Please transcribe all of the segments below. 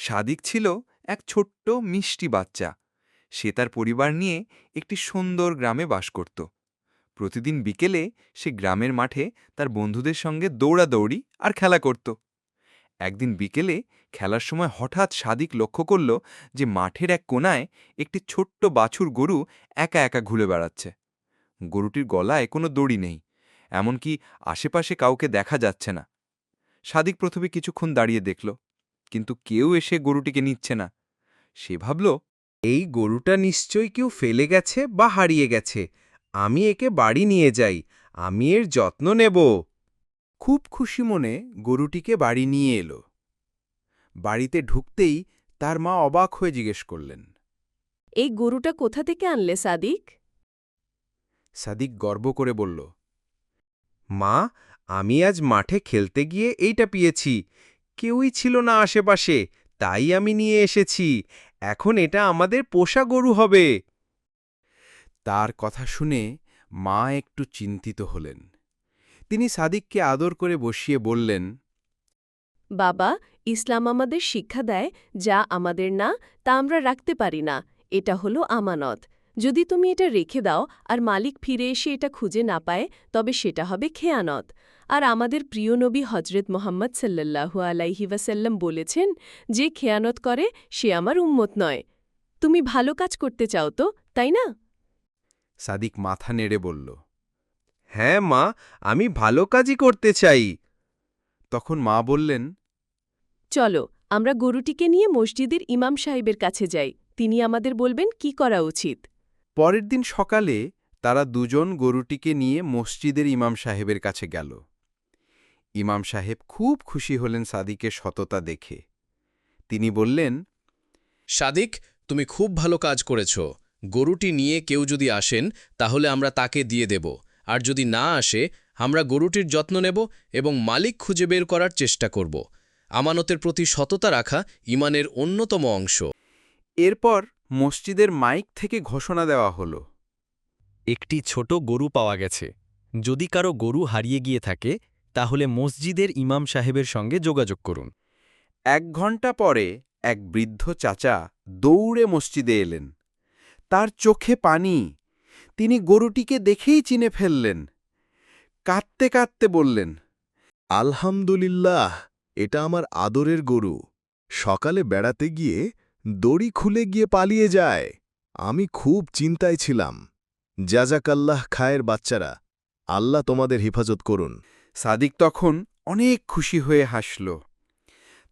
সাদিক ছিল এক ছোট্ট মিষ্টি বাচ্চা। সে তার পরিবার নিয়ে একটি সুন্দর গ্রামে বাস করত। প্রতিদিন বিকেলে সে গ্রামের মাঠে তার বন্ধুদের সঙ্গে দৌড়াদৌড়ি আর খেলা করত। একদিন বিকেলে খেলার সময় হঠাৎ সাদিক লক্ষ্য করল যে মাঠের এক কোণায় একটি ছোট্ট বাছুর গরু একা একা ঘুরে বেড়াচ্ছে। গরুটির গলায় কোনো দড়ি নেই, এমনকি আশেপাশে কাউকে দেখা যাচ্ছে না। সাদিক প্রথমে কিছুক্ষণ দাঁড়িয়ে দেখল, কিন্তু কেউ এসে গরুটিকে নিচ্ছে না। সে ভাবল, এই গরুটা নিশ্চয়ই কেউ ফেলে গেছে বা হারিয়ে গেছে। আমি একে বাড়ি নিয়ে যাই, আমি এর যত্ন নেব। খুব খুশি মনে গরুটিকে বাড়ি নিয়ে এলো। বাড়িতে ঢুকতেই তার মা অবাক হয়ে জিজ্ঞেস করলেন। এই গরুটা কোথা থেকে আনলে সাদিক? সাদিক গর্ব করে বলল, মা, আমি আজ মাঠে খেলতে গিয়ে এইটা পেয়েছি। কেউই ছিল না আশেপাশে, তাই আমি নিয়ে এসেছি। এখন এটা আমাদের পোষা গরু হবে। তার কথা শুনে মা একটু চিন্তিত হলেন। তিনি সাদিককে আদর করে বসিয়ে বললেন, বাবা, ইসলাম আমাদের শিক্ষা দেয়, যা আমাদের না তা আমরা রাখতে পারি না। এটা হলো আমানত। যদি তুমি এটা রেখে দাও আর মালিক ফিরে এসে এটা খুঁজে না পায়, তবে সেটা হবে খেয়ানত। আর আমাদের প্রিয় নবী হজরত মোহাম্মদ সাল্লাল্লাহু আলাইহি ওয়াসাল্লাম বলেছেন, যে খেয়ানত করে সে আমার উম্মত নয়। তুমি ভালো কাজ করতে চাও তো, তাই না? সাদিক মাথা নেড়ে বলল, হ্যাঁ মা, আমি ভালো কাজই করতে চাই। তখন মা বললেন, চলো, আমরা গরুটিকে নিয়ে মসজিদের ইমাম সাহেবের কাছে যাই। তিনি আমাদের বলবেন কি করা উচিত। পরের দিন সকালে তারা দুজন গরুটিকে নিয়ে মসজিদের ইমাম সাহেবের কাছে গেল। ইমাম সাহেব খুব খুশি হলেন সাদিকের সততা দেখে। তিনি বললেন, সাদিক, তুমি খুব ভালো কাজ করেছ। গরুটি নিয়ে কেউ যদি আসেন তাহলে আমরা তাকে দিয়ে দেব, আর যদি না আসে আমরা গরুটির যত্ন নেব এবং মালিক খুঁজে বের করার চেষ্টা করব। আমানতের প্রতি সততা রাখা ঈমানের অন্যতম অংশ। এরপর মসজিদের মাইক থেকে ঘোষণা দেওয়া হল, একটি ছোট গরু পাওয়া গেছে। যদি কারো গরু হারিয়ে গিয়ে থাকে তাহলে মসজিদের ইমাম সাহেবের সঙ্গে যোগাযোগ করুন। 1 ঘণ্টা পরে এক বৃদ্ধ চাচা দৌড়ে মসজিদে এলেন। তার চোখে পানি। তিনি গরুটিকে দেখেই চিনে ফেললেন। কাঁদতে কাঁদতে বললেন, আলহামদুলিল্লাহ, এটা আমার আদরের গরু। সকালে বেড়াতে গিয়ে দড়ি খুলে গিয়ে পালিয়ে যায়। আমি খুব চিন্তায় ছিলাম। জাজাকাল্লাহ খায়ের বাচ্চারা, আল্লাহ তোমাদের হেফাজত করুন। সাদিক তখন অনেক খুশি হয়ে হাসল।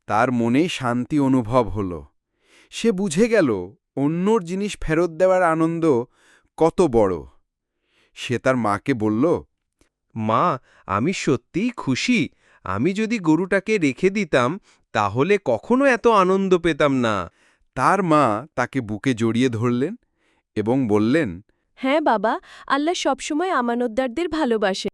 তার মনে শান্তি অনুভব হল। সে বুঝে গেল অন্যর জিনিস ফেরত দেওয়ার আনন্দ কত বড়। সে তার মাকে বলল, মা, আমি সত্যিই খুশি। আমি যদি গরুটাকে রেখে দিতাম তাহলে কখনো এত আনন্দ পেতাম না। তার মা তাকে বুকে জড়িয়ে ধরলেন এবং বললেন, হ্যাঁ বাবা, আল্লাহ সবসময় আমানতদারদের ভালোবাসে।